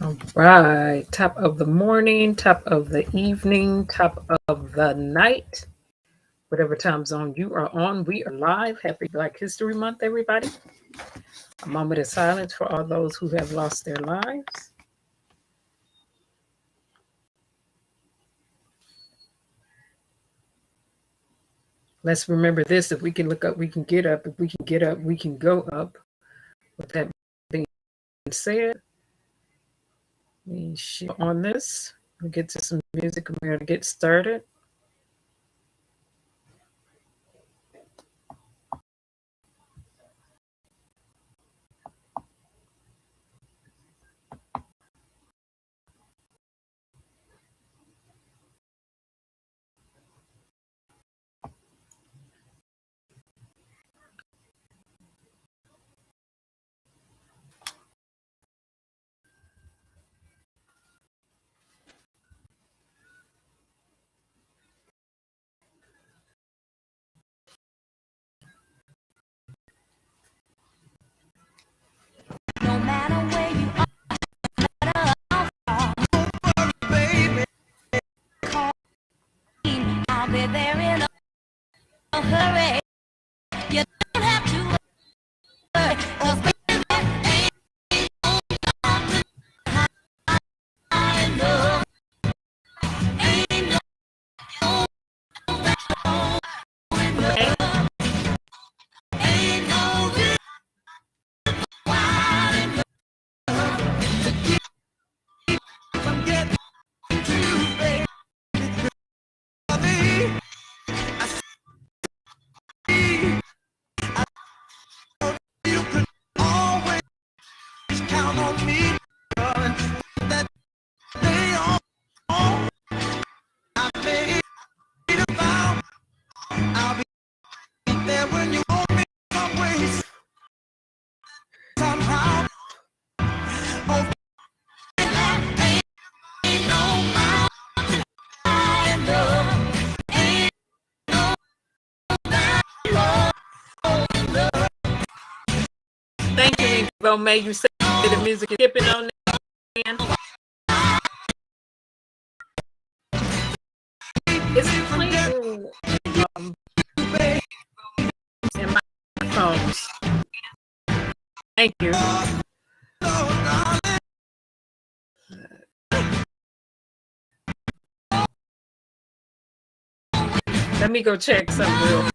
All right. Top of the morning, top of the evening, top of the night. Whatever time zone you are on, we are live. Happy Black History Month, everybody. A moment of silence for all those who have lost their lives. Let's remember this. If we can look up, we can get up. If we can get up, we can go up. With that being said, we shoot on this. We'll get to some music and we're going to get started. No matter where you are, baby, call me. I'll be there in a hurry. You don't have to worry, 'cause baby, ain't no time to hide love. Ain't no ain't no good wildin' to keep from getting to you, baby. I see, you can always count on me, darling. That day on, I made a vow. I'll be there when you want me always. Somehow, oh, ain't no mountain high enough. Ain't no down low. Thank you, Evo. May you say the music is skipping on there. Is it playing in my phones? Thank you. Let me go check something real.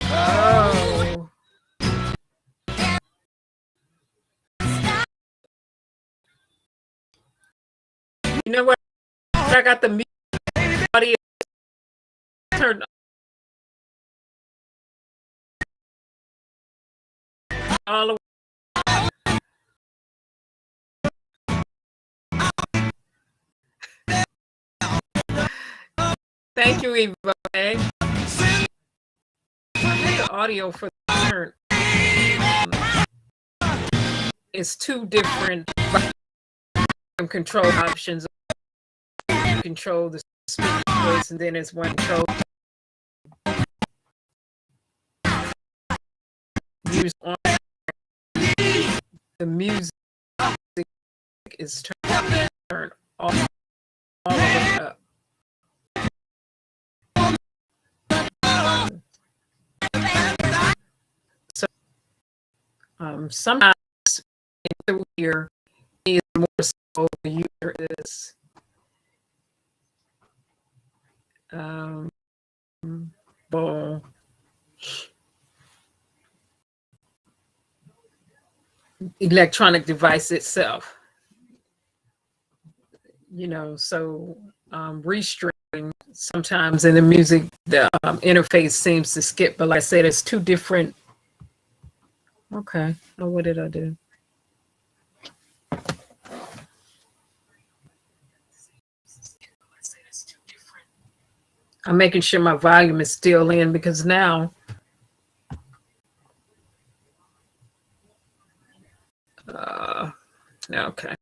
Oh. You know what? I got the music audio turned all the way. Thank you, Evo. Okay? The audio for the turn is two different control options. Control the speech voice, and then it's one control. Use on the music is turned all the way up. So sometimes here is more so the user is well, electronic device itself, you know, so restreaming sometimes in the music the interface seems to skip, but like I said, it's two different. Okay, oh, what did I do? I'm making sure my volume is still in because now okay.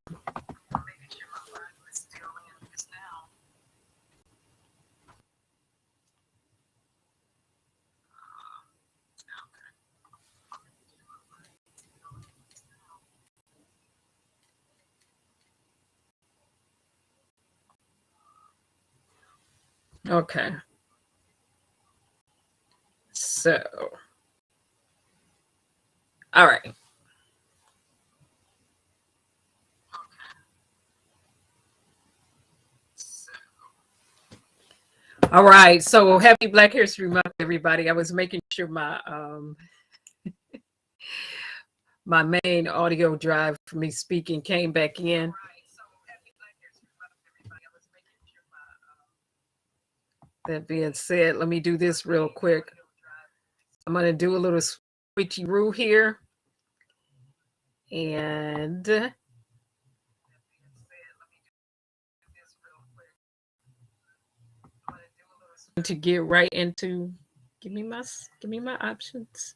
Okay. So, all right. All right. So happy Black History Month, everybody. I was making sure my main audio drive for me speaking came back in. That being said, let me do this real quick. I'm going to do a little switcheroo here. And to get right into, give me my options.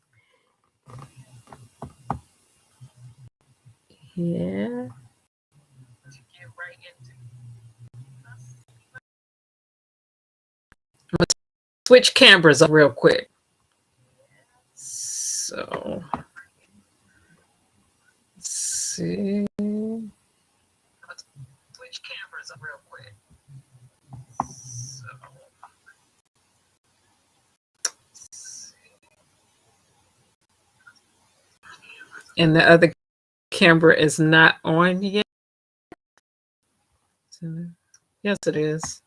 Yeah. Switch cameras up real quick. So, let's see. Switch cameras up real quick. So, and the other camera is not on yet. Yes, it is.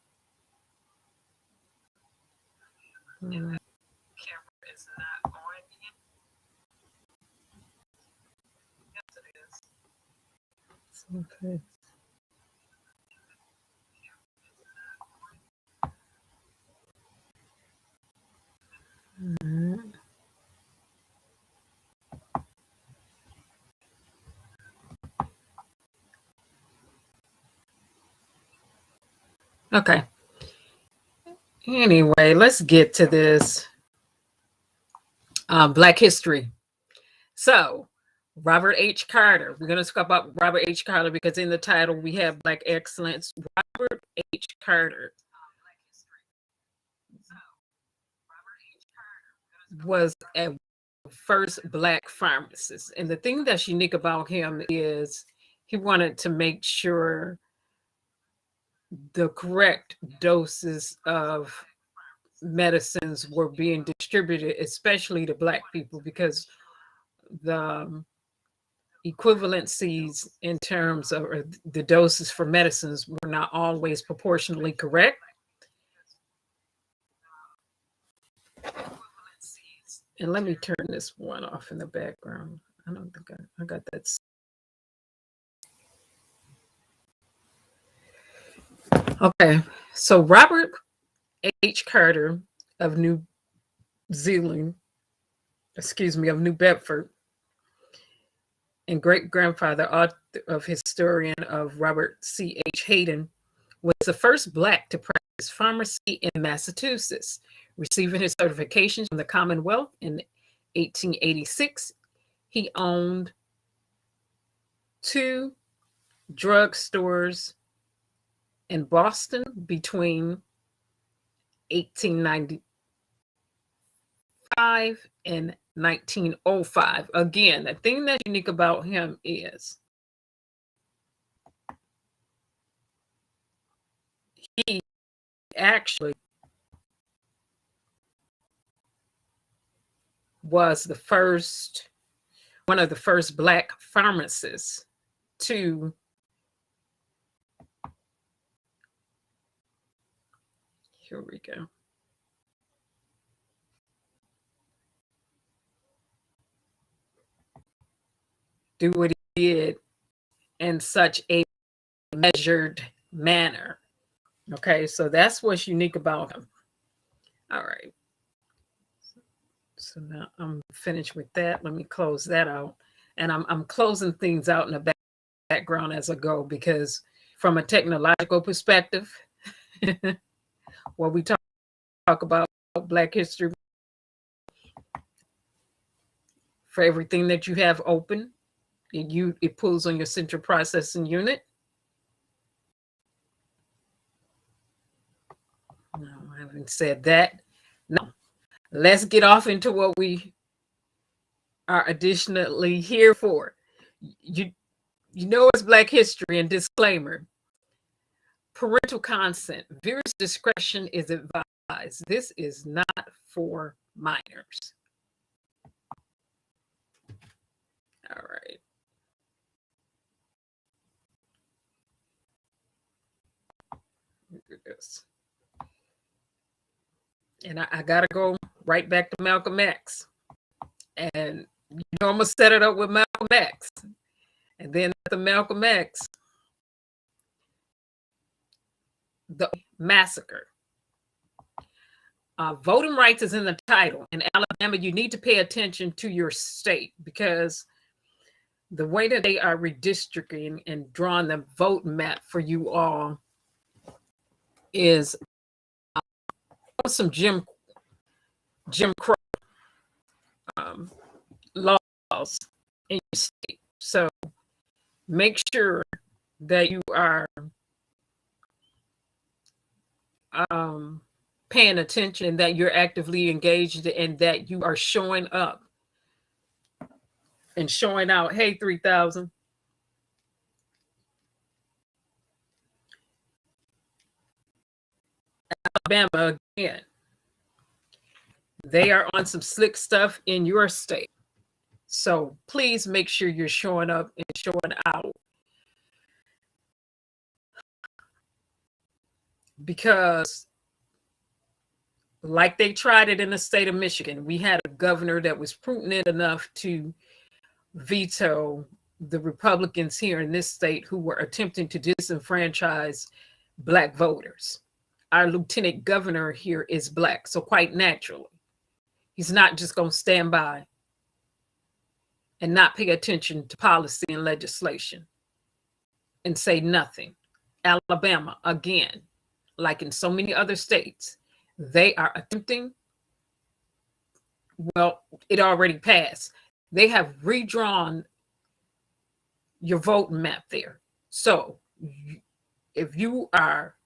Camera is not on yet. Yes, it is. Okay. Okay. Anyway, let's get to this Black history. So, Robert H. Carter. We're going to talk about Robert H. Carter because in the title we have Black Excellence. Robert H. Carter was a first Black pharmacist. And the thing that's unique about him is he wanted to make sure the correct doses of medicines were being distributed, especially to Black people, because the equivalencies in terms of the doses for medicines were not always proportionally correct. And let me turn this one off in the background. I don't think I got that. Okay, so Robert H. Carter of New Bedford, and great-grandfather of historian of Robert C. H. Hayden, was the first Black to practice pharmacy in Massachusetts, receiving his certification from the Commonwealth in 1886. He owned 2 drugstores in Boston between 1895 and 1905. Again, the thing that's unique about him is he actually was one of the first Black pharmacists to here we go. Do what he did in such a measured manner. Okay, so that's what's unique about him. All right. So now I'm finished with that. Let me close that out. And I'm closing things out in the background as I go, because from a technological perspective, while we talk about Black history, for everything that you have open, it pulls on your central processing unit. No, I haven't said that. No, let's get off into what we are additionally here for. You know it's Black history, and disclaimer. Parental consent. Viewers' discretion is advised. This is not for minors. All right. Look at this. And I got to go right back to Malcolm X. And you know, I'm going to set it up with Malcolm X. And then after Malcolm X, the Massacre. Voting rights is in the title. In Alabama, you need to pay attention to your state because the way that they are redistricting and drawing the vote map for you all is some Jim Crow laws in your state. So make sure that you are paying attention, that you're actively engaged, and that you are showing up and showing out. Hey, 3,000. Alabama, again, they are on some slick stuff in your state. So please make sure you're showing up and showing out. Because like they tried it in the state of Michigan, we had a governor that was prudent enough to veto the Republicans here in this state who were attempting to disenfranchise Black voters. Our lieutenant governor here is Black, so quite naturally, he's not just going to stand by and not pay attention to policy and legislation and say nothing. Alabama, again, like in so many other states, they are attempting, well, it already passed. They have redrawn your voting map there. So if you are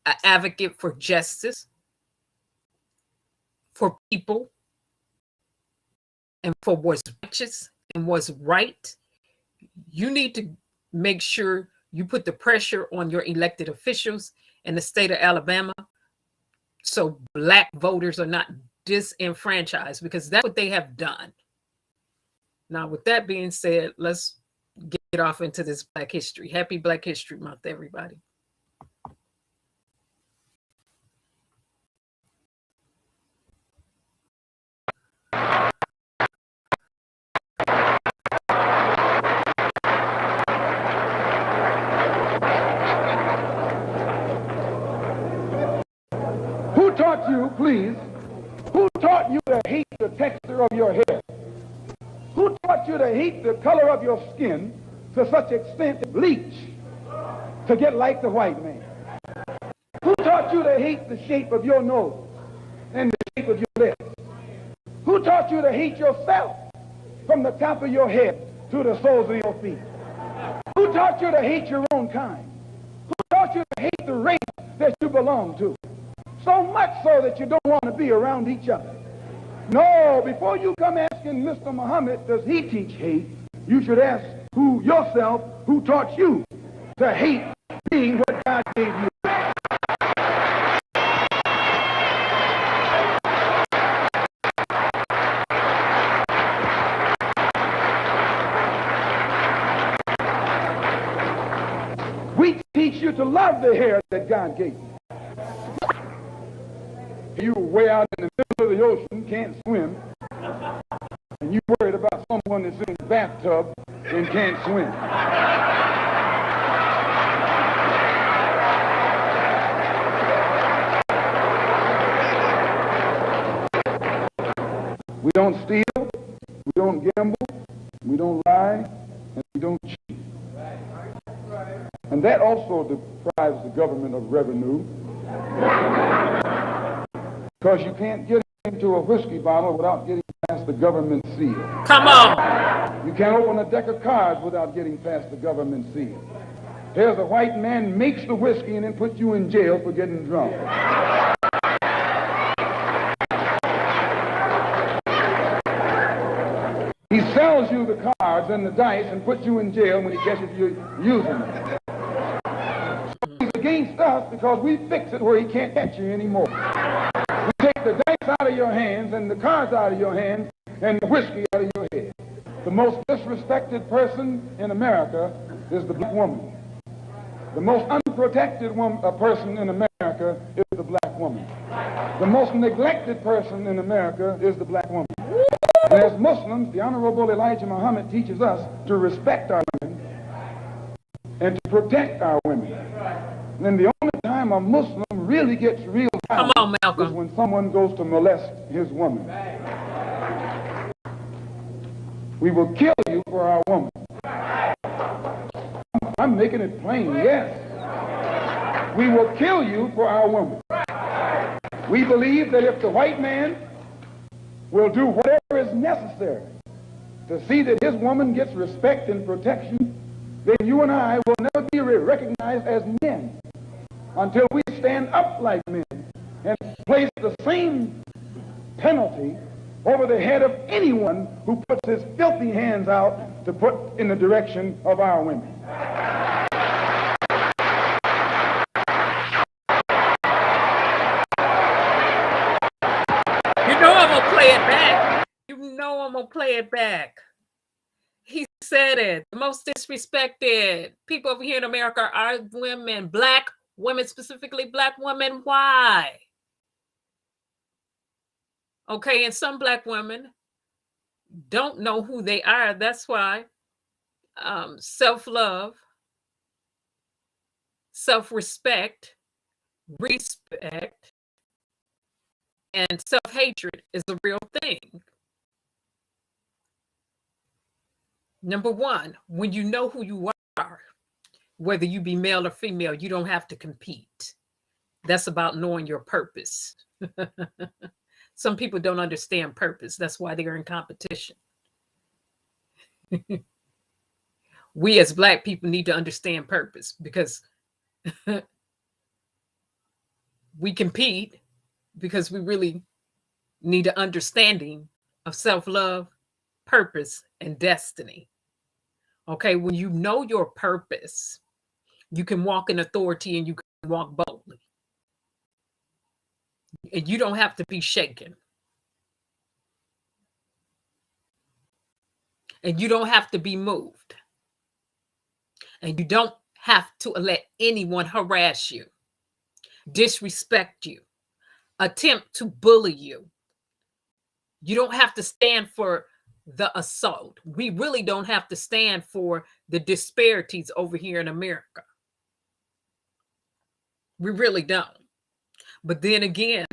an advocate for justice, for people, and for what's righteous and what's right, you need to make sure you put the pressure on your elected officials in the state of Alabama so Black voters are not disenfranchised, because that's what they have done. Now, with that being said, let's get off into this Black History. Happy Black History Month, everybody. Who taught you, please, who taught you to hate the texture of your hair? Who taught you to hate the color of your skin to such extent to bleach to get like the white man? Who taught you to hate the shape of your nose and the shape of your lips? Who taught you to hate yourself from the top of your head to the soles of your feet? Who taught you to hate your own kind? Who taught you to hate the race that you belong to? So much so that you don't want to be around each other. No, before you come asking Mr. Muhammad, does he teach hate, you should ask yourself, who taught you to hate being what God gave you? We teach you to love the hair that God gave you. You way out in the middle of the ocean, can't swim, and you worried about someone that's in the bathtub and can't swim. We don't steal, we don't gamble, we don't lie, and we don't cheat. And that also deprives the government of revenue. Because you can't get into a whiskey bottle without getting past the government seal. Come on. You can't open a deck of cards without getting past the government seal. Here's a white man makes the whiskey and then puts you in jail for getting drunk. He sells you the cards and the dice and puts you in jail when he catches you using them. So he's against us because we fix it where he can't catch you anymore. We take the dice out of your hands and the cards out of your hands and the whiskey out of your head. The most disrespected person in America is the black woman. The most unprotected person in America is the black woman. The most neglected person in America is the black woman. And as Muslims, the Honorable Elijah Muhammad teaches us to respect our women and to protect our women. And then the only time a Muslim really gets real violent is when someone goes to molest his woman. We will kill you for our woman. I'm making it plain, yes. We will kill you for our woman. We believe that if the white man will do whatever is necessary to see that his woman gets respect and protection, then you and I will never be recognized as men until we stand up like men and place the same penalty over the head of anyone who puts his filthy hands out to put in the direction of our women. You know I'm gonna play it back. You know I'm gonna play it back. He said it. The most disrespected people over here in America are women, black women, specifically black women. Why? Okay, and some black women don't know who they are. That's why self-love, self-respect, respect, and self-hatred is a real thing. Number one, when you know who you are, whether you be male or female, you don't have to compete. That's about knowing your purpose. Some people don't understand purpose. That's why they're in competition. We as black people need to understand purpose because we compete because we really need an understanding of self-love, purpose, and destiny. Okay, when you know your purpose, you can walk in authority and you can walk boldly. And you don't have to be shaken. And you don't have to be moved. And you don't have to let anyone harass you, disrespect you, attempt to bully you. You don't have to stand for the assault. We really don't have to stand for the disparities over here in America. We really don't. But then again,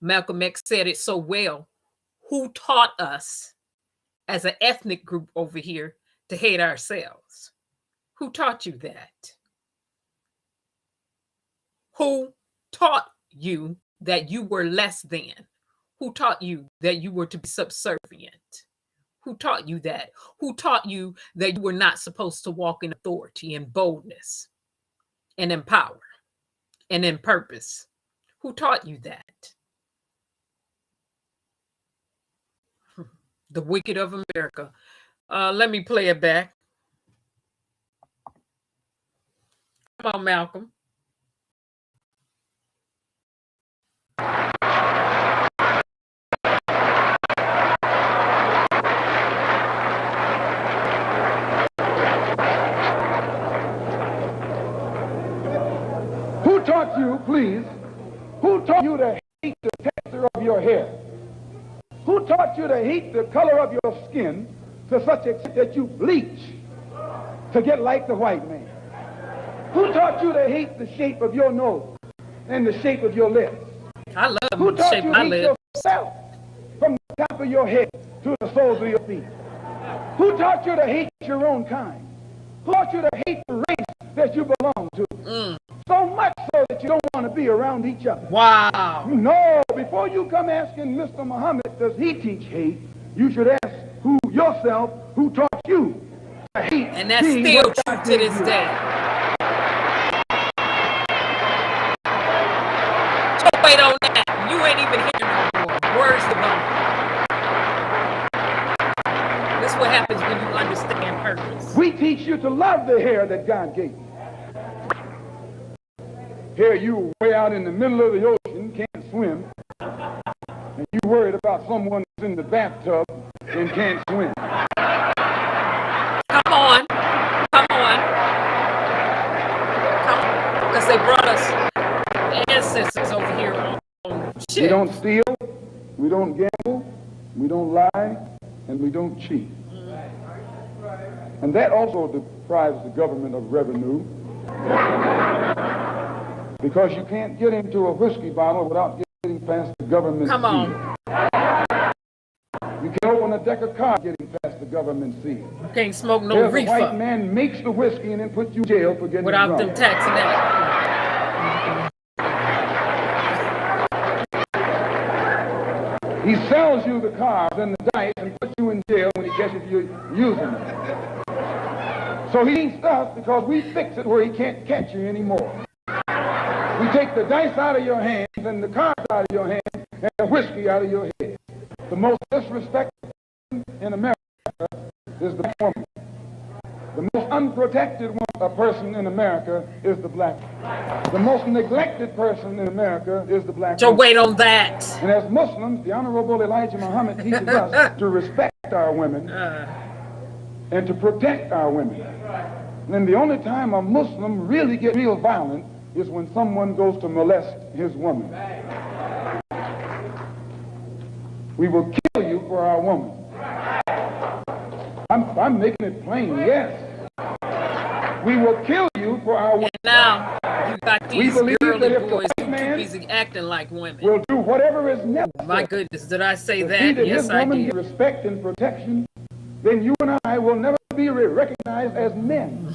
Malcolm X said it so well. Who taught us as an ethnic group over here to hate ourselves? Who taught you that? Who taught you that you were less than? Who taught you that you were to be subservient? Who taught you that? Who taught you that you were not supposed to walk in authority and boldness and in power and in purpose? Who taught you that? The wicked of America. Let me play it back. Come on, Malcolm. Who taught you, please, who taught you to hate the texture of your hair? Who taught you to hate the color of your skin to such extent that you bleach to get like the white man? Who taught you to hate the shape of your nose and the shape of your lips? I love Who the taught shape you of to my hate lips. yourself from the top of your head to the soles of your feet? Who taught you to hate your own kind? Who taught you to hate the race that you belong to? So much so that you don't want to be around each other. Wow. No, before you come asking Mr. Muhammad, does he teach hate? You should ask yourself who taught you to hate. And that's still true to this day. So wait on that. You ain't even hearing no more. Words to bone. This is what happens when you understand purpose. We teach you to love the hair that God gave you. Here you way out in the middle of the ocean, can't swim, and you worried about someone that's in the bathtub and can't swim. Come on. Because they brought us ancestors over here on shit. We don't steal, we don't gamble, we don't lie, and we don't cheat. And that also deprives the government of revenue, because you can't get into a whiskey bottle without getting past the government seal. Come on. You can't open a deck of cards getting past the government seal. You can't smoke no There's reefer. a white man makes the whiskey and then puts you in jail for getting without drunk. them taxing that. He sells you the cards and the dice and puts you in jail when he catches you using them. So he eats us because we fix it where he can't catch you anymore. We take the dice out of your hands and the cards out of your hands and the whiskey out of your head. The most disrespected in America is the black woman. The most unprotected person in America is the black woman. The most neglected person in America is the black So woman. wait on that. And as Muslims, the Honorable Elijah Muhammad teaches us to respect our women and to protect our women. And then the only time a Muslim really gets real violent is when someone goes to molest his woman. We will kill you for our woman. I'm making it plain, yes. We will kill you for our woman. And now you got We these believe girly that if the boys white too man busy acting like women. will do whatever is necessary. My goodness, did I say to see that? that Yes, his I woman did. gets respect and protection, then you and I will never be recognized as men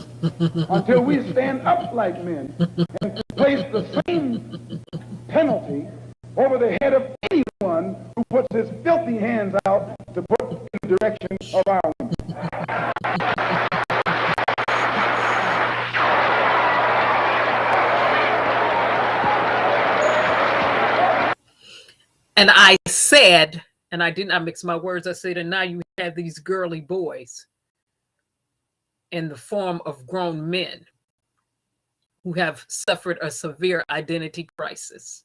until we stand up like men and place the same penalty over the head of anyone who puts his filthy hands out to put in the direction of our women. And I said, and I did not mix my words, I said, and now you have these girly boys in the form of grown men who have suffered a severe identity crisis,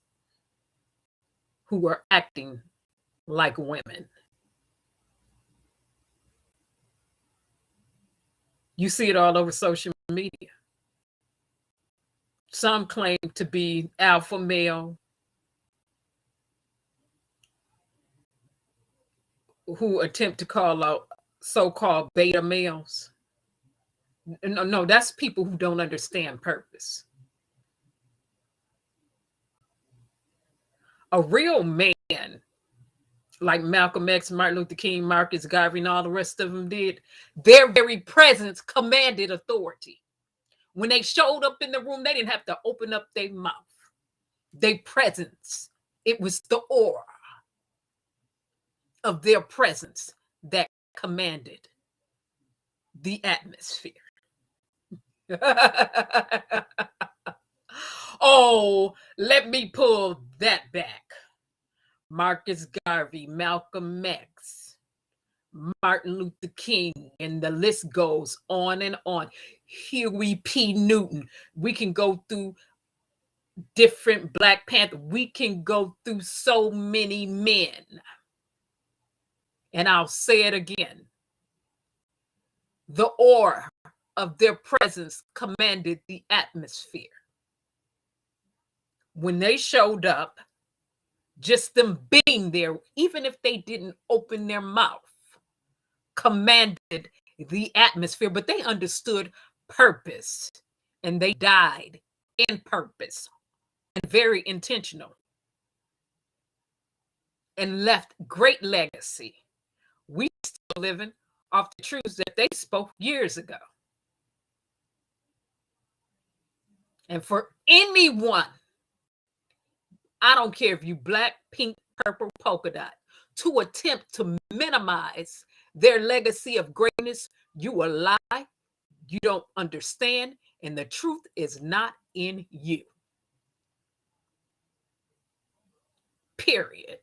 who are acting like women. You see it all over social media. Some claim to be alpha male, who attempt to call out so-called beta males. No, that's people who don't understand purpose. A real man, like Malcolm X, Martin Luther King, Marcus Garvey, and all the rest of them did, their very presence commanded authority. When they showed up in the room, they didn't have to open up their mouth. Their presence, it was the aura of their presence that commanded the atmosphere. Oh, let me pull that back. Marcus Garvey, Malcolm X, Martin Luther King, and the list goes on and on. Huey P. Newton. We can go through different Black Panther. We can go through so many men. And I'll say it again. The aura of their presence commanded the atmosphere. When they showed up, just them being there, even if they didn't open their mouth, commanded the atmosphere, but they understood purpose and they died in purpose and very intentional and left great legacy. We still living off the truths that they spoke years ago. And for anyone, I don't care if you black, pink, purple, polka dot, to attempt to minimize their legacy of greatness, you a lie, you don't understand, and the truth is not in you. Period.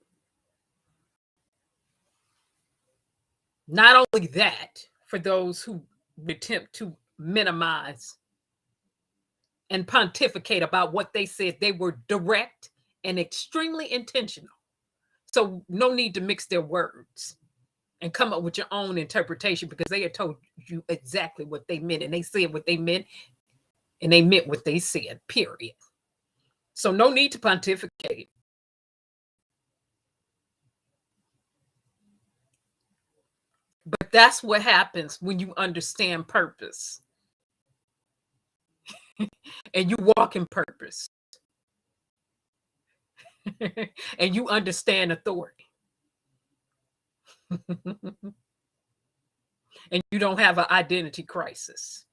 Not only that, for those who attempt to minimize and pontificate about what they said. They were direct and extremely intentional. So no need to mix their words and come up with your own interpretation, because they had told you exactly what they meant, and they said what they meant, and they meant what they said, period. So no need to pontificate. But that's what happens when you understand purpose and you walk in purpose and you understand authority. And you don't have an identity crisis.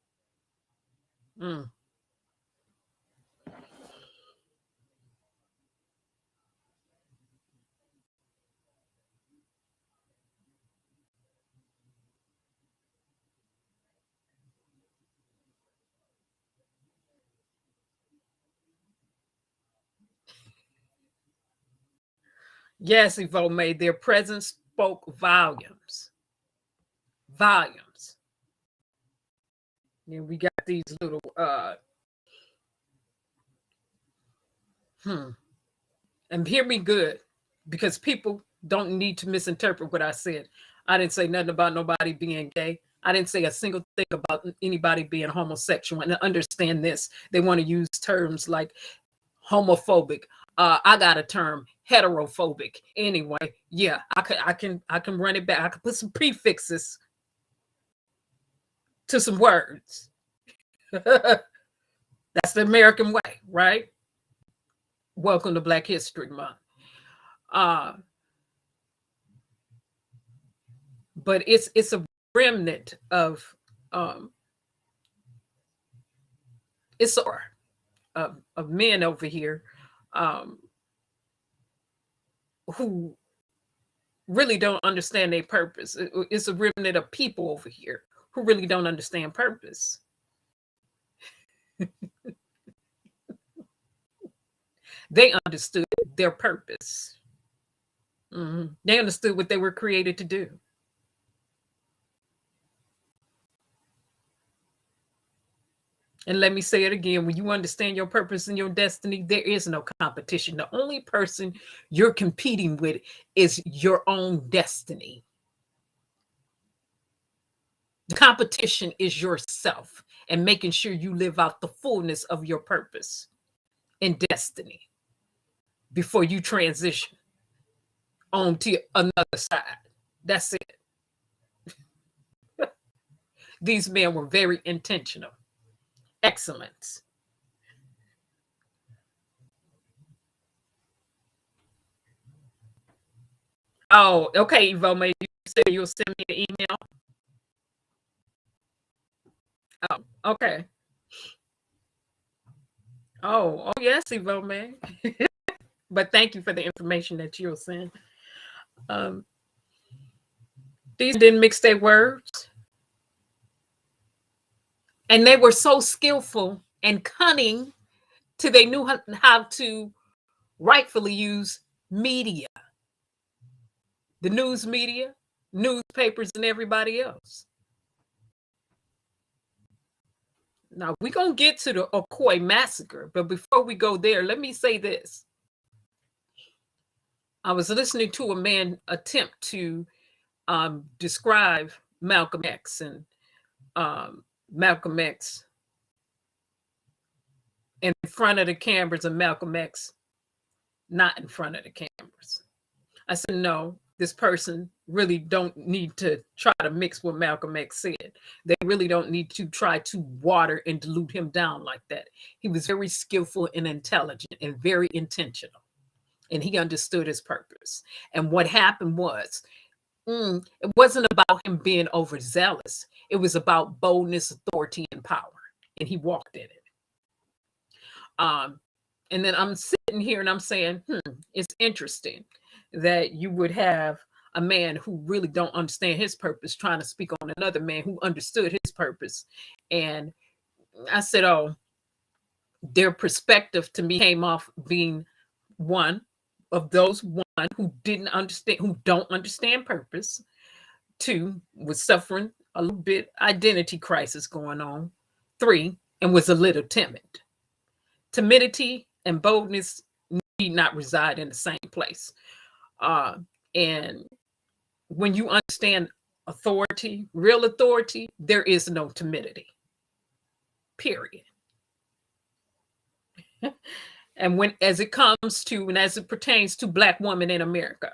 Yes, Evo made their presence spoke volumes. Volumes. And we got these little and hear me good, because people don't need to misinterpret what I said. I didn't say nothing about nobody being gay. I didn't say a single thing about anybody being homosexual. And understand this, they want to use terms like homophobic. I got a term, heterophobic. Anyway, yeah, I can run it back. I can put some prefixes to some words. That's the American way, right? Welcome to Black History Month. But it's a remnant of of men over here who really don't understand their purpose. It's a remnant of people over here who really don't understand purpose. They understood their purpose. They understood what they were created to do. And let me say it again, when you understand your purpose and your destiny, there is no competition. The only person you're competing with is your own destiny. The competition is yourself and making sure you live out the fullness of your purpose and destiny before you transition on to another side. That's it. These men were very intentional. Excellence. Oh, okay, Evo, maybe you said you'll send me an email. Oh, okay. Oh, yes, Evo, man. But thank you for the information that you'll send. These didn't mix their words. And they were so skillful and cunning till they knew how to rightfully use media. The news media, newspapers, and everybody else. Now, we're going to get to the Ocoee Massacre, but before we go there, let me say this. I was listening to a man attempt to describe Malcolm X and Malcolm X in front of the cameras and Malcolm X not in front of the cameras. I said, no, this person really don't need to try to mix what Malcolm X said. They really don't need to try to water and dilute him down like that. He was very skillful and intelligent and very intentional. And he understood his purpose. And what happened was, it wasn't about him being overzealous. It was about boldness, authority, and power. And he walked in it. And then I'm sitting here and I'm saying, it's interesting that you would have a man who really don't understand his purpose trying to speak on another man who understood his purpose. And I said, oh, their perspective to me came off being one of those who didn't understand, who don't understand purpose. Two, was suffering a little bit identity crisis going on. Three, and was a little timid. Timidity and boldness need not reside in the same place. And when you understand authority, real authority, there is no timidity. Period. And as it comes to, and as it pertains to Black women in America,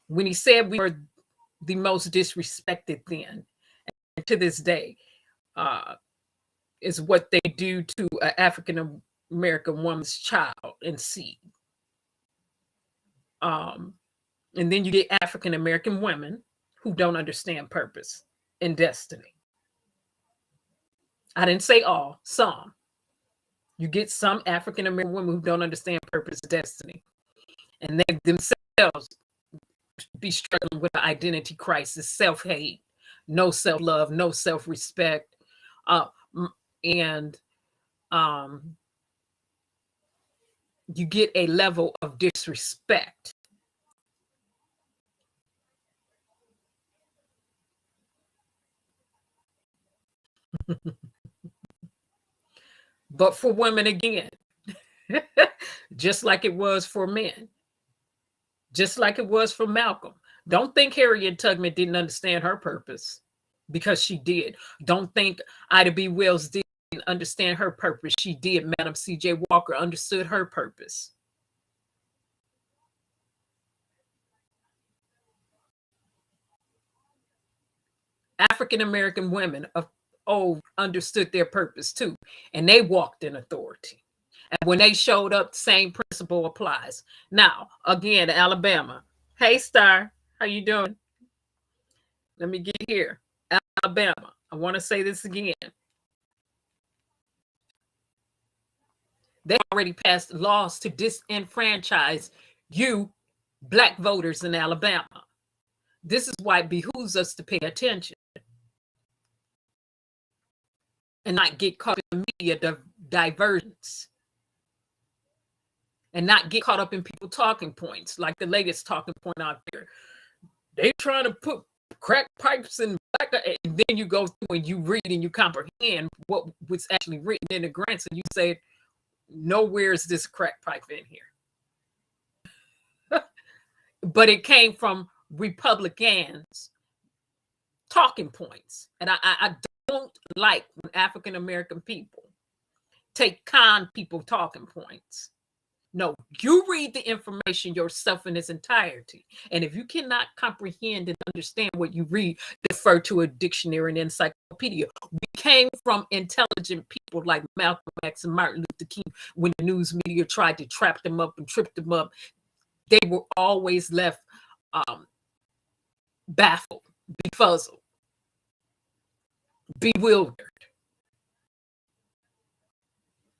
when he said we were the most disrespected then, and to this day, is what they do to an African American woman's child and seed. And then you get African American women who don't understand purpose and destiny. I didn't say all, some. You get some African American women who don't understand purpose and destiny, and they themselves be struggling with an identity crisis, self-hate, no self-love, no self-respect, and you get a level of disrespect. But for women, again, just like it was for men, just like it was for Malcolm. Don't think Harriet Tubman didn't understand her purpose, because she did. Don't think Ida B. Wells didn't understand her purpose. She did. Madam C.J. Walker understood her purpose. African American women of old understood their purpose too, and they walked in authority. And when they showed up, the same principle applies. Now, again, Alabama. Hey, Star, how you doing? Let me get here. Alabama. I want to say this again. They already passed laws to disenfranchise you, Black voters in Alabama. This is why it behooves us to pay attention and not get caught in the media diversions, and not get caught up in people talking points, like the latest talking point out there. They trying to put crack pipes in Black, and then you go through and you read and you comprehend what was actually written in the grants, and you say, nowhere is this crack pipe in here. But it came from Republicans talking points. And I don't like when African American people take con people talking points. No, you read the information yourself in its entirety. And if you cannot comprehend and understand what you read, defer to a dictionary and encyclopedia. We came from intelligent people like Malcolm X and Martin Luther King. When the news media tried to trap them up and trip them up, they were always left baffled, befuzzled, bewildered.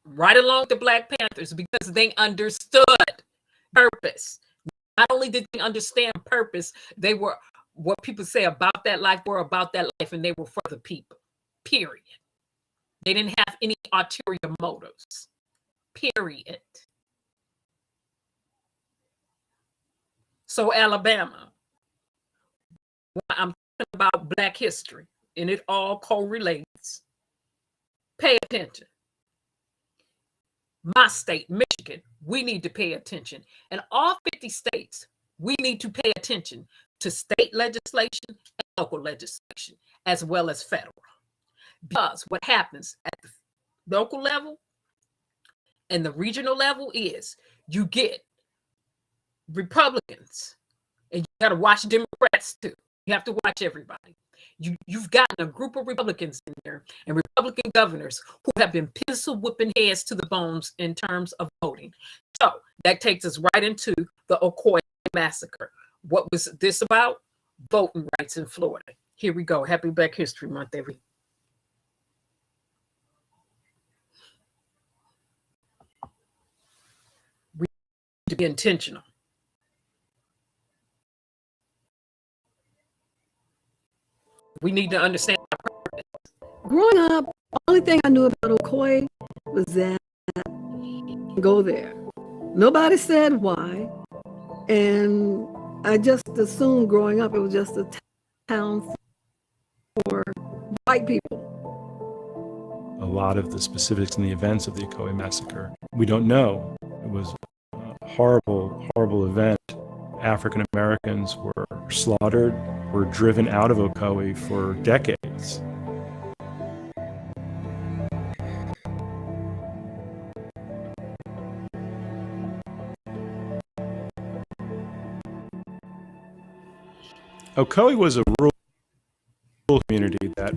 Right along with the Black Panthers, because they understood purpose. Not only did they understand purpose, they were, what people say about that life, were about that life, and they were for the people, period. They didn't have any ulterior motives, period. So Alabama, I'm talking about Black history, and it all correlates. Pay attention. My state, Michigan, we need to pay attention. And all 50 states, we need to pay attention to state legislation and local legislation, as well as federal. Because what happens at the local level and the regional level is you get Republicans, and you got to watch Democrats too. You have to watch everybody. You've gotten a group of Republicans in there and Republican governors who have been pistol whipping heads to the bones in terms of voting. So that takes us right into the Ocoee Massacre. What was this about? Voting rights in Florida. Here we go. Happy Black History Month, everyone. We need to be intentional. We need to understand our purpose. Growing up, the only thing I knew about Ocoee was that go there. Nobody said why. And I just assumed growing up it was just a town for white people. lot of the specifics and the events of the Ocoee massacre. We don't know. It was a horrible, horrible event. African Americans were slaughtered, were driven out of Ocoee for decades. Ocoee was a rural community that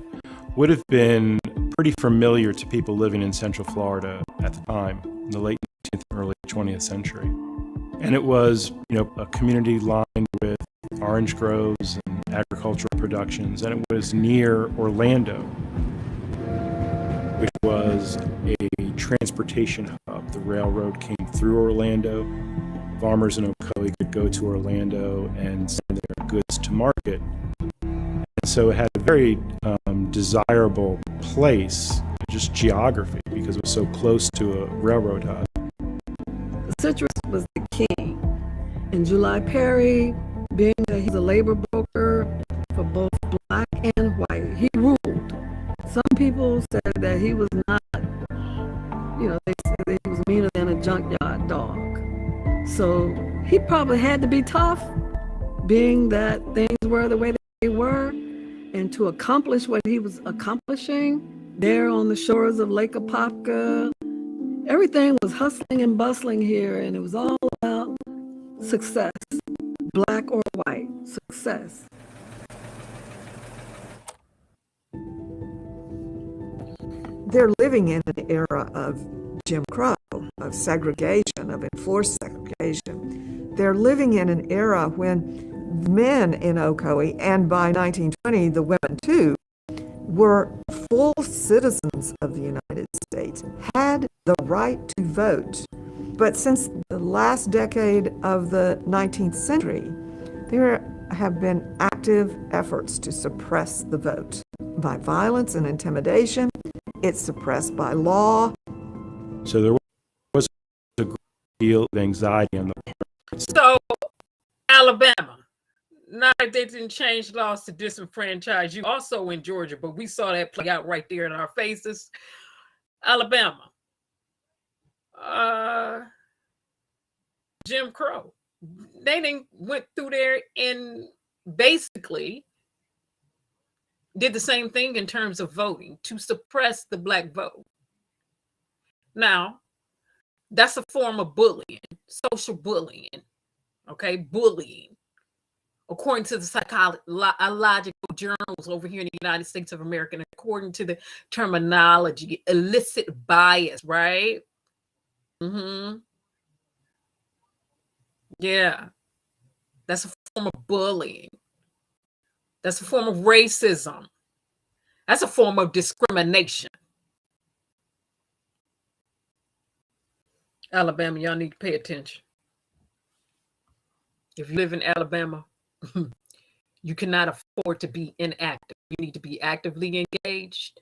would have been pretty familiar to people living in Central Florida at the time, in the late 19th and early 20th century. And it was, a community lined with orange groves and agricultural productions, and it was near Orlando, which was a transportation hub. The railroad came through Orlando. Farmers in Ocoee could go to Orlando and send their goods to market. And so it had a very desirable place, just geography, because it was so close to a railroad hub. Citrus was the king, and July Perry, being that he's a labor broker for both black and white, he ruled. Some people said that he was not, they said that he was meaner than a junkyard dog. So he probably had to be tough, being that things were the way they were, and to accomplish what he was accomplishing there on the shores of Lake Apopka. Everything was hustling and bustling here, and it was all about success, black or white, success. They're living in an era of Jim Crow, of segregation, of enforced segregation. They're living in an era when men in Ocoee, and by 1920 the women too, were full citizens of the United States, had the right to vote. But since the last decade of the 19th century, there have been active efforts to suppress the vote by violence and intimidation. It's suppressed by law. So there was a great deal of anxiety on the part. So, Alabama, now that they didn't change laws to disenfranchise you, also in Georgia, but we saw that play out right there in our faces. Alabama, Jim Crow, they didn't went through there and basically did the same thing in terms of voting to suppress the black vote. Now, that's a form of bullying, social bullying, okay, bullying. According to the psychological journals over here in the United States of America, and according to the terminology, illicit bias, right? Yeah, that's a form of bullying. That's a form of racism. That's a form of discrimination. Alabama, y'all need to pay attention. If you live in Alabama, you cannot afford to be inactive. You need to be actively engaged.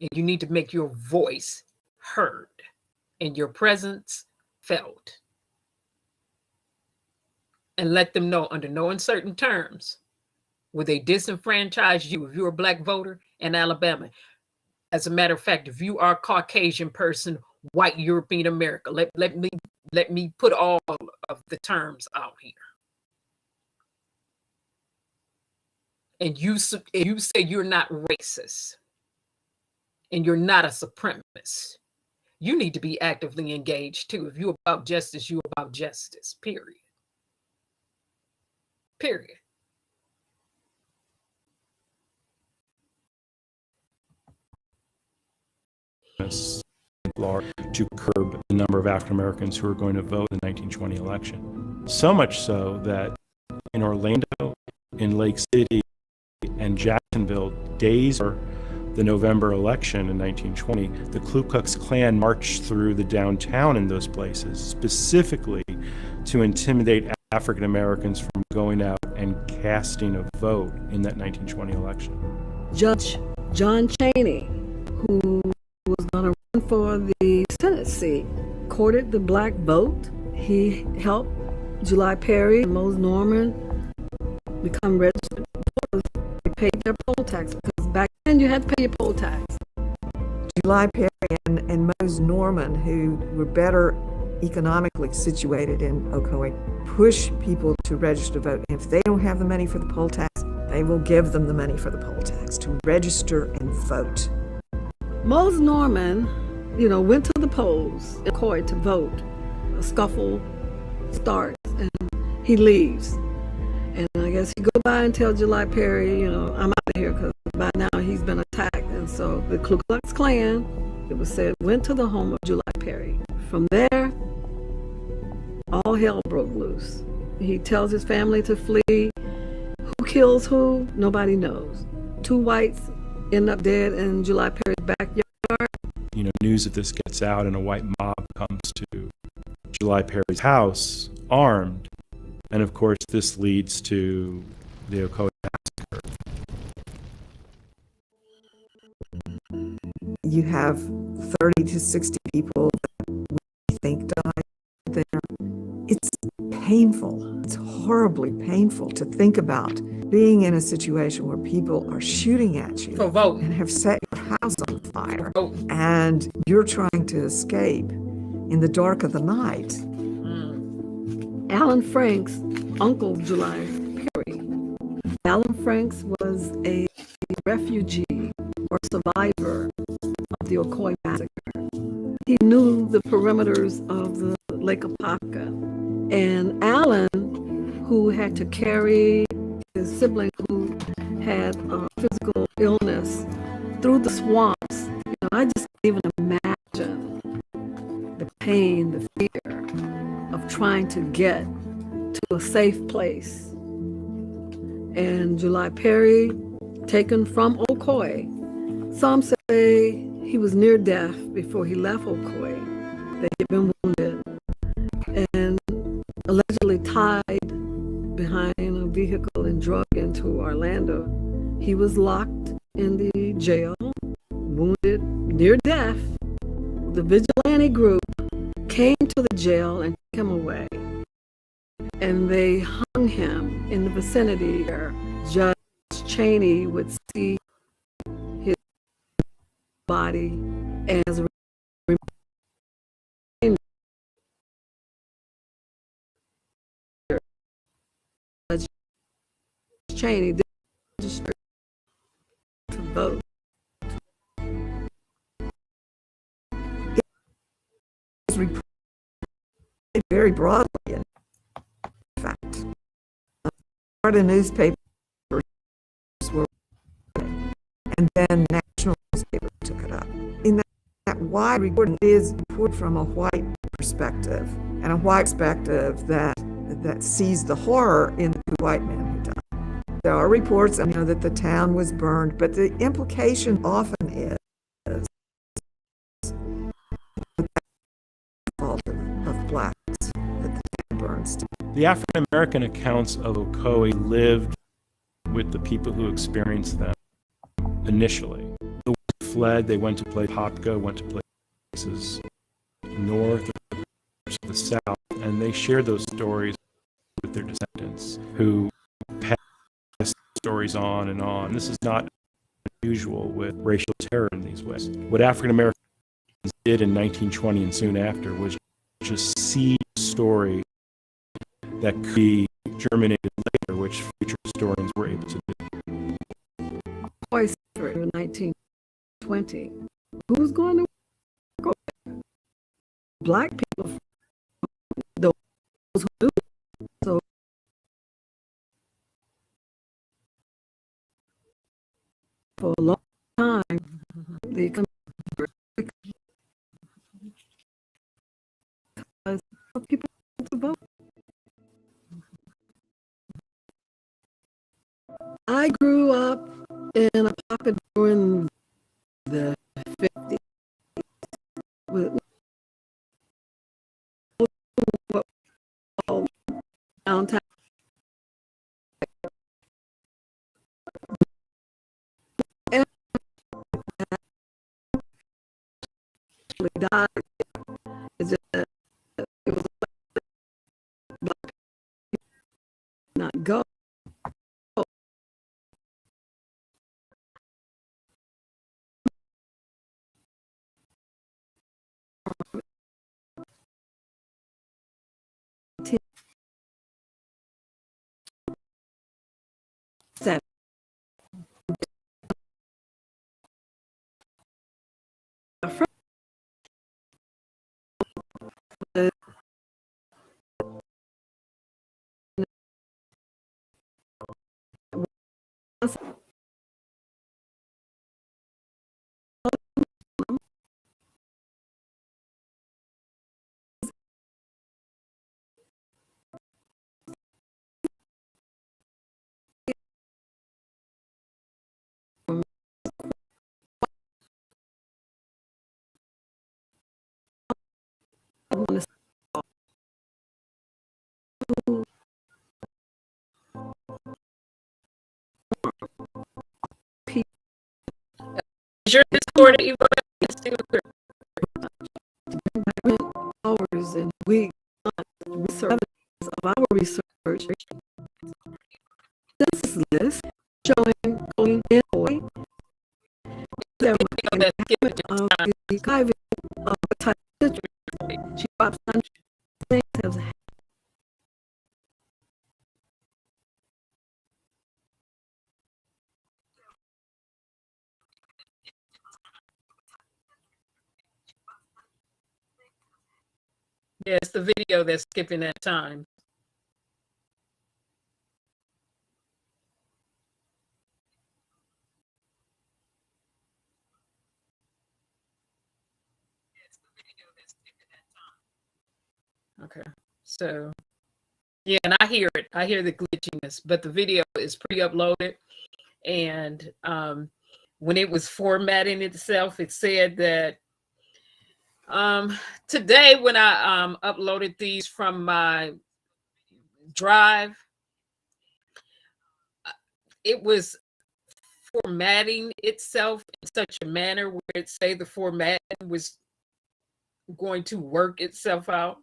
And you need to make your voice heard and your presence felt. And let them know under no uncertain terms will they disenfranchise you if you're a black voter in Alabama. As a matter of fact, if you are a Caucasian person, white European America, let me put all of the terms out here. And you say you're not racist and you're not a supremacist. You need to be actively engaged too. If you're about justice, you're about justice, period. Period. To curb the number of African Americans who are going to vote in the 1920 election. So much so that in Orlando, in Lake City, and Jacksonville, days before the November election in 1920, the Ku Klux Klan marched through the downtown in those places, specifically to intimidate African Americans from going out and casting a vote in that 1920 election. Judge John Chaney, who was going to run for the Senate seat, courted the black vote. He helped July Perry and Mose Norman become registered voters. They paid their poll tax because back then you had to pay your poll tax. July Perry and Mose Norman, who were better economically situated in Ocoee, push people to register to vote. And if they don't have the money for the poll tax, they will give them the money for the poll tax to register and vote. Mose Norman, went to the polls in Ocoee to vote. A scuffle starts and he leaves. And I guess he go by and tell July Perry, I'm out of here because by now he's been attacked. And so the Ku Klux Klan, it was said, went to the home of July Perry. From there, all hell broke loose. He tells his family to flee. Who kills who? Nobody knows. 2 whites end up dead in July Perry's backyard. News of this gets out and a white mob comes to July Perry's house, armed. And of course, this leads to the Ocoee Massacre. You have 30 to 60 people that we think died there. It's painful. It's horribly painful to think about being in a situation where people are shooting at you For vote. and have set your house on fire, Vote. and you're trying to escape in the dark of the night. Alan Frank's uncle, July Perry. Alan Franks was a refugee or survivor of the Ocoee Massacre. He knew the perimeters of the Lake Apopka. And Alan, who had to carry his sibling who had physical illness through the swamps, I just can't even imagine the pain, the fear of trying to get to a safe place. And July Perry, taken from Ocoee, some say he was near death before he left Ocoee, that he'd been wounded and allegedly tied behind a vehicle and drugged into Orlando. He was locked in the jail, wounded, near death. The vigilante group came to the jail and took him away. And they hung him in the vicinity where Judge Cheney would see his body as a reminder. Judge Cheney did register to vote. It was reported very broadly, in fact. Florida newspapers were, and then national newspapers took it up. In that wide reporting is reported from a white perspective, and a white perspective that sees the horror in the 2 white men who died. There are reports, that the town was burned, but the implication often is the fault of blacks that the town burns to. The African American accounts of Ocoee lived with the people who experienced them initially. The ones fled, they went to play Popka, went to places north or to the south, and they shared those stories with their descendants who passed stories on and on. This is not unusual with racial terror in these ways. What African Americans did in 1920 and soon after was just seed a story that could be germinated later, which future historians were able to do. Voice in 1920. Who's going to work? Black people, those who do. So for a long time, the people to vote. I grew up in a pocket during the 50s with what we call downtown. And died. It's just that it was black people not go. that Is your Discord even hours and weeks research of our research census list showing going in Ocoee there that's given to of the archiving of the type of she drops on things have Yeah, it's the video that's skipping that time. Okay, so yeah, and I hear it. I hear the glitchiness, but the video is pre-uploaded, and when it was formatting itself, it said that today when I uploaded these from my drive, it was formatting itself in such a manner where it say the format was going to work itself out.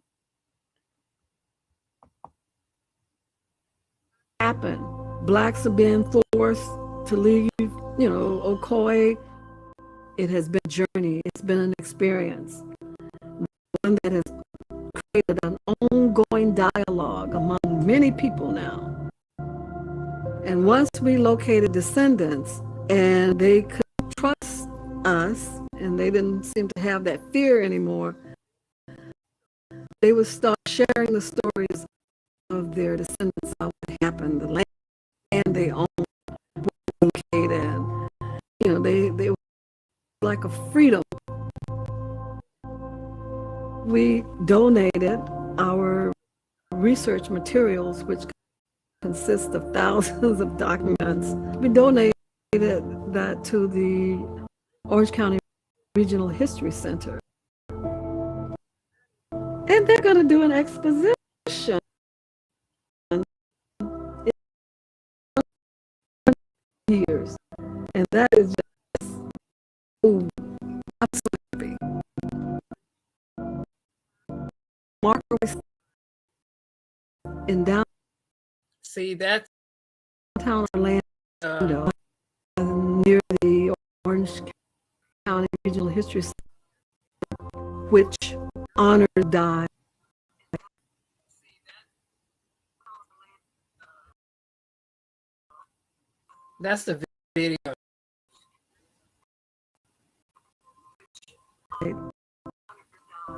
happen. Blacks are being forced to leave, Ocoee. It has been a journey. It's been an experience. One that has created an ongoing dialogue among many people now. And once we located descendants and they could trust us and they didn't seem to have that fear anymore, they would start sharing the stories of their descendants, of what happened, the land they owned, located, and they were like a freedom. We donated our research materials, which consist of thousands of documents. We donated that to the Orange County Regional History Center. And they're going to do an exposition. Years. And that is just, ooh, I'm so happy. Marcos in downtown See, that's Orlando, near the Orange County Regional History Center, which honored died. that's the video.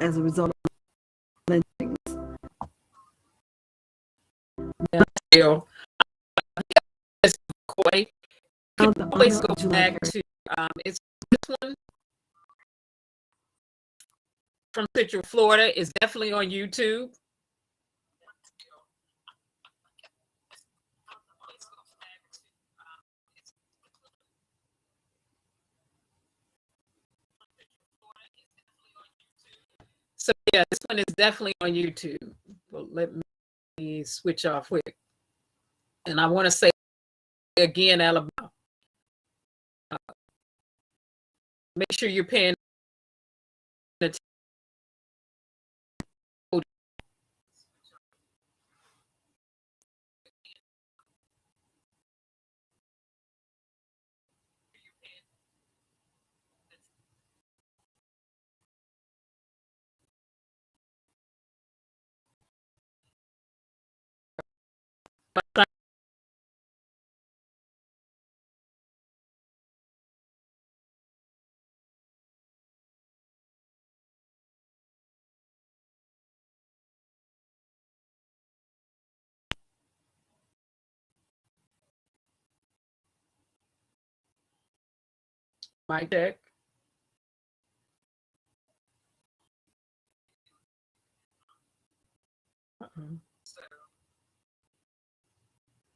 As a result of lynchings. Now, still, Ocoee. Can you always go back to it's this one from Central Florida is definitely on YouTube. So yeah, this one is definitely on YouTube. Well, let me switch off quick. And I want to say again, Alabama. Make sure you're paying attention. Mic check.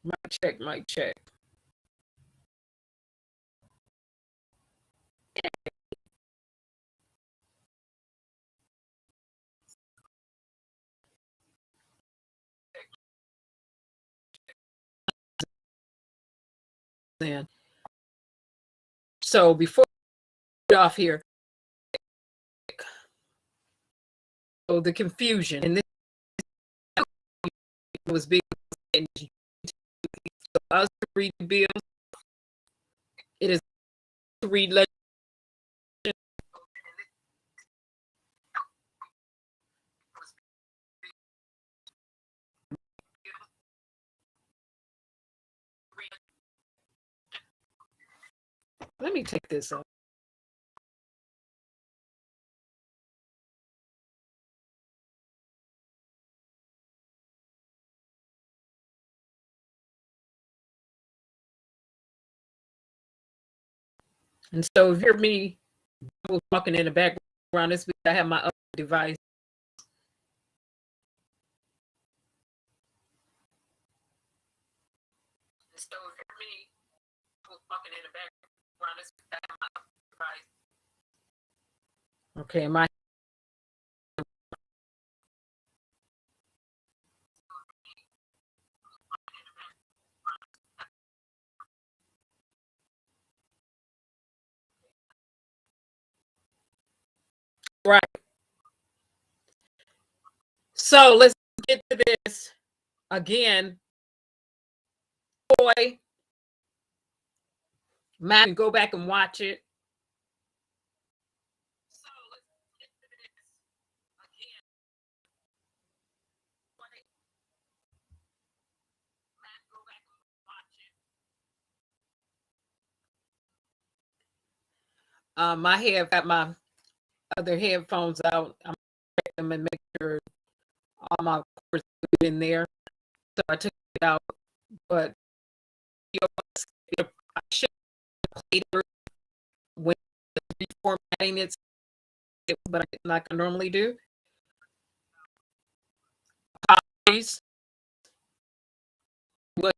Mic check, mic check. Then, so before we get off here, so the confusion and this was being us to read the bills. It is to read legend. Let me take this up. And so if you're me talking in the background, this week I have my other device. And so if you're me talking in the background, this week I have my other device. Okay, my right. So let's get to this again. Boy, Matt, go back and watch it. So let's get to this again. Matt, go back and watch it. I have got my other headphones out. I'm checking them and make sure all my cords are in there. So I took it out, but I should have played it when reformatting it, but I didn't like I normally do. Apologies. But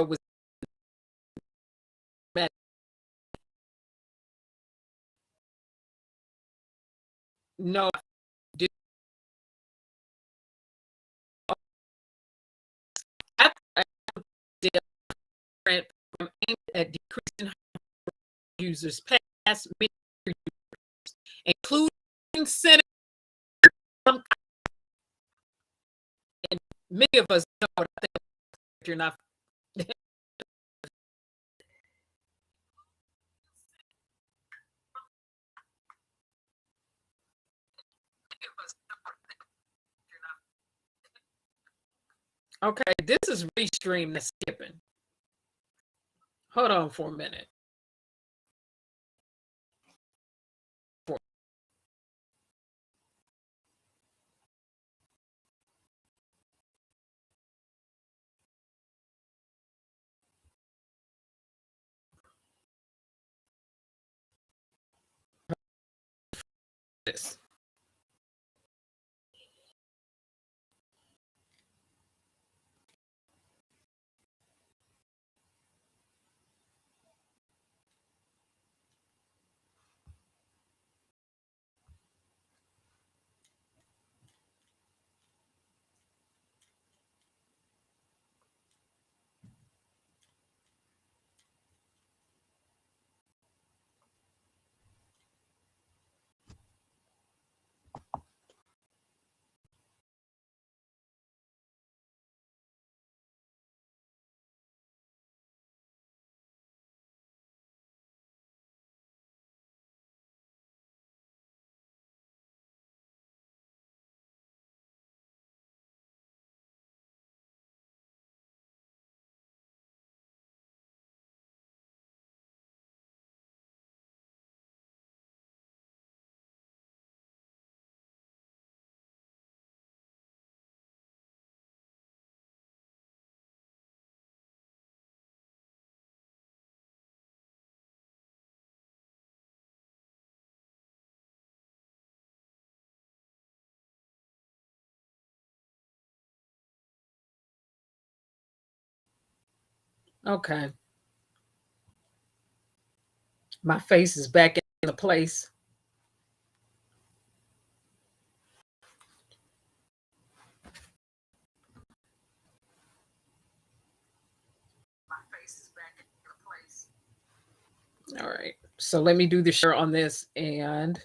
was no, did aimed at decreasing users past many users, including senators. And many of us know what I think you're not. Okay, this is Restream that's skipping. Hold on for a minute. This. Okay. My face is back in the place. All right. So let me do the share on this. And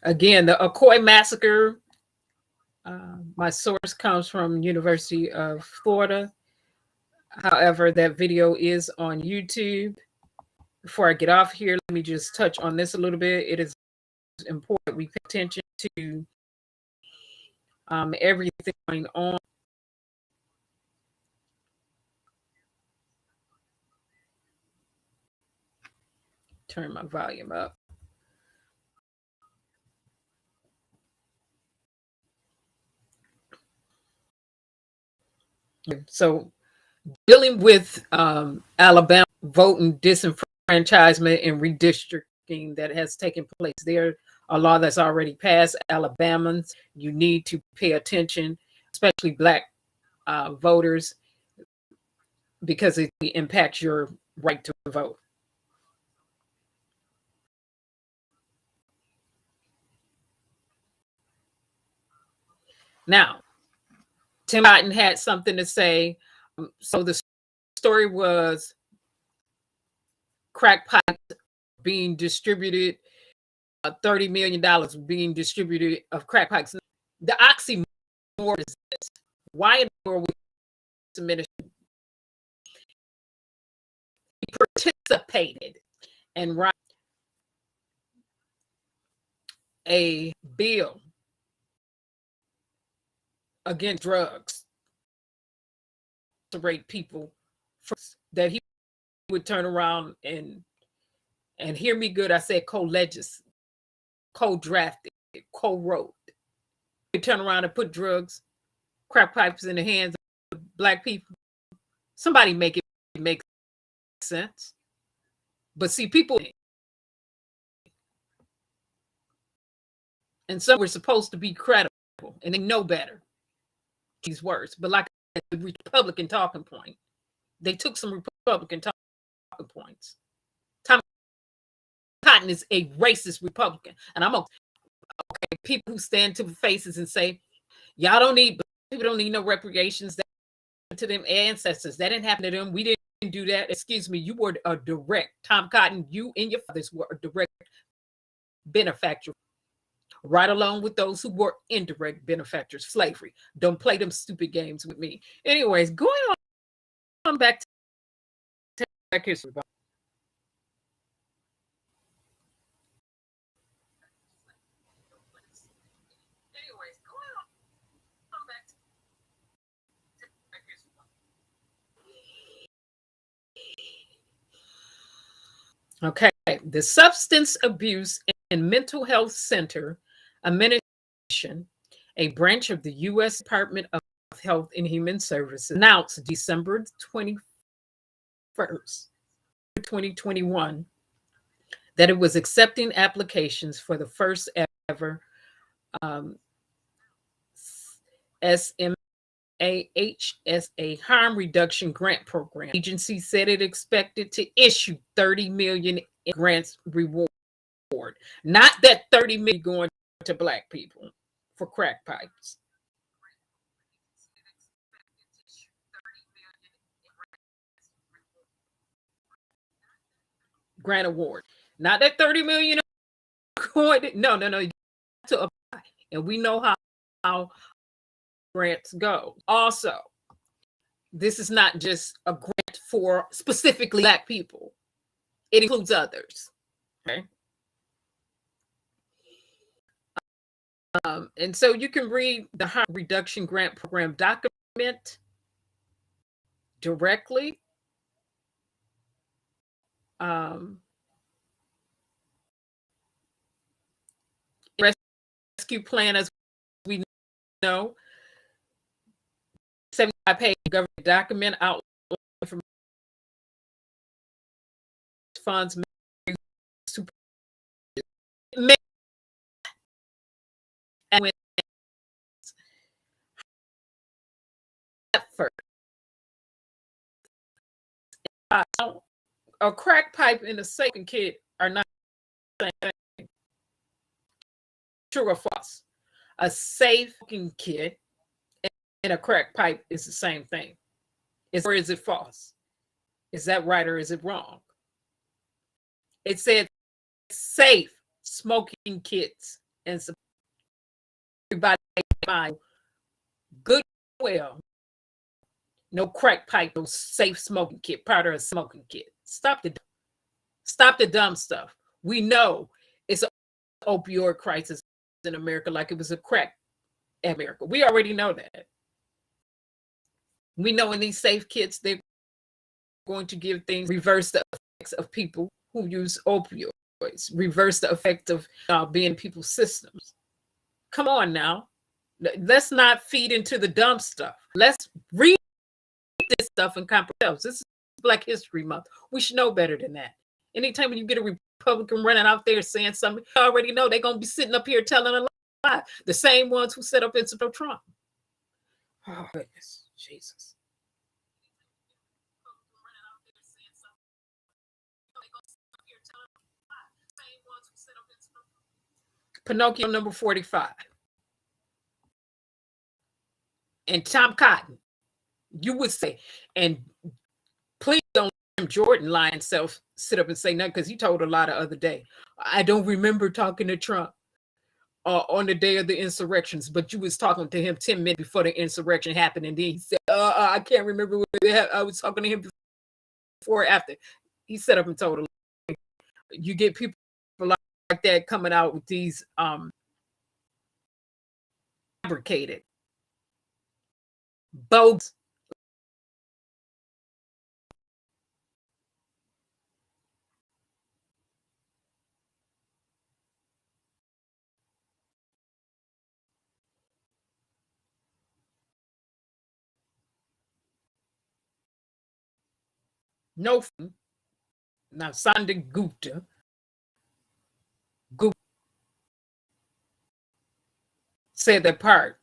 again, the Ocoee Massacre. My source comes from University of Florida. However, that video is on YouTube. Before I get off here, let me just touch on this a little bit. It is important we pay attention to everything going on. Turn my volume up. So, dealing with Alabama voting disenfranchisement and redistricting that has taken place there, a law that's already passed. Alabamans, you need to pay attention, especially Black voters, because it impacts your right to vote. Now, Tim Cotton had something to say. So the story was crack pipes being distributed, $30 million being distributed of crack pipes. The oxymoron is this. Why in the world was administration? He participated and write a bill against drugs to rate people that he would turn around and hear me good. I said co-legislated, co-drafted, co-wrote. He turn around and put drugs, crack pipes in the hands of Black people. Somebody make it make sense. But see, people, and some were supposed to be credible, and they know better. These words, but like the Republican talking point, they took some Republican talking points. Tom Cotton is a racist Republican, and I'm okay. People who stand to faces and say, "Y'all don't need people don't need no reparations to them ancestors. That didn't happen to them. We didn't do that." Excuse me, you were a direct Tom Cotton. You and your fathers were a direct benefactor, right along with those who were indirect benefactors. Slavery. Don't play them stupid games with me. Anyways, going on back to Black history. Okay, the Substance Abuse and Mental Health Center Administration, a branch of the U.S. Department of Health and Human Services, announced December 21st, 2021, that it was accepting applications for the first ever SMAHSA harm reduction grant program. The agency said it expected to issue $30 million in grants reward. Not that $30 million going to Black people for crack pipes. Grant award. Not that $30 million going to, no. To apply. And we know how grants go. Also, this is not just a grant for specifically Black people. It includes others. Okay. And so you can read the harm reduction grant program document directly. Rescue plan, as we know, 75-page government document outline from funds and first. A crack pipe and a smoking kid are not the same thing. True or false? A safe smoking kid and a crack pipe is the same thing. Or is it false? Is that right or is it wrong? It said safe smoking kids and everybody mind good well. No crack pipe, no safe smoking kid, part of a smoking kid. Stop the dumb stuff. We know it's an opioid crisis in America like it was a crack in America. We already know that. We know in these safe kids, they're going to give things, reverse the effects of people who use opioids, reverse the effect of being in people's systems. Come on now. Let's not feed into the dumb stuff. Let's read this stuff and comprehend ourselves. This is Black History Month. We should know better than that. Anytime when you get a Republican running out there saying something, you already know they're going to be sitting up here telling a lie. The same ones who set up and support Trump. Oh, goodness. Jesus. Pinocchio number 45. And Tom Cotton, you would say, and please don't let Jordan lie himself sit up and say nothing because he told a lot the other day. I don't remember talking to Trump on the day of the insurrections, but you was talking to him 10 minutes before the insurrection happened, and then he said, I can't remember what I was talking to him before or after. He set up and told a lie. You get people like that coming out with these fabricated bogus no. Now Saadiq Gupta said that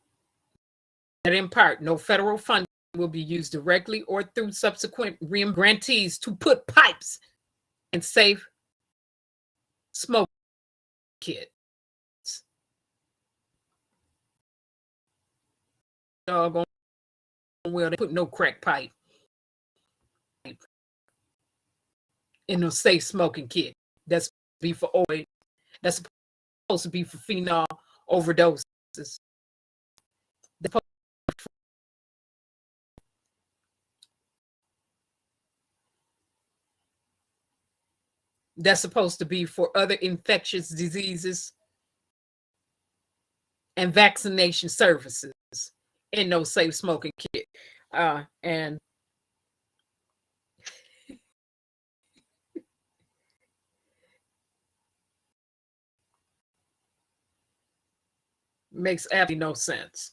in part, no federal funding will be used directly or through subsequent grantees to put pipes in safe smoke kids. Doggone well, they put no crack pipe in no safe smoking kid. That's be for oil. That's supposed to be for phenol overdoses. That's supposed to be for other infectious diseases and vaccination services in no safe smoking kit. And makes absolutely no sense.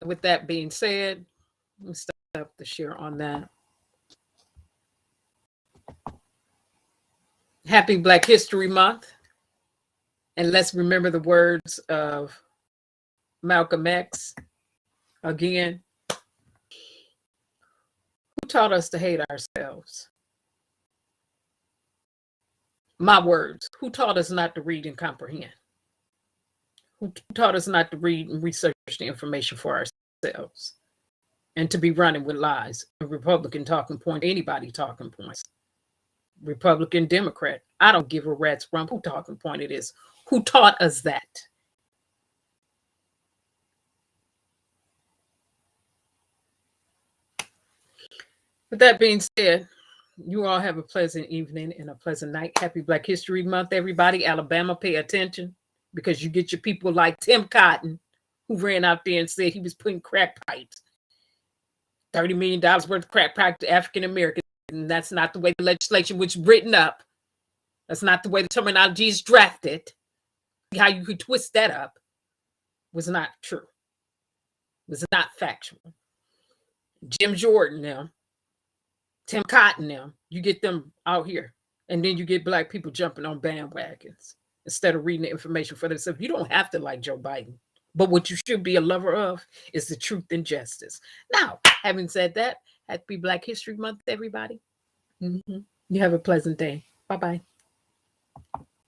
With that being said, let me stop the share on that. Happy Black History Month. And let's remember the words of Malcolm X again. Who taught us to hate ourselves? My words. Who taught us not to read and comprehend? Who taught us not to read and research the information for ourselves? And to be running with lies, a Republican talking point, anybody talking points. Republican, Democrat. I don't give a rat's rump who talking point it is. Who taught us that? With that being said, you all have a pleasant evening and a pleasant night. Happy Black History Month, everybody. Alabama, pay attention because you get your people like Tim Cotton, who ran out there and said he was putting crack pipes, $30 million worth of crack pipes to African Americans. And that's not the way the legislation was written up. That's not the way the terminology is drafted. How you could twist that up was not true. Was not factual. Jim Jordan now, Tim Cotton now, you get them out here. And then you get Black people jumping on bandwagons instead of reading the information for themselves. You don't have to like Joe Biden. But what you should be a lover of is the truth and justice. Now, having said that, happy Black History Month, everybody. You have a pleasant day. Bye-bye.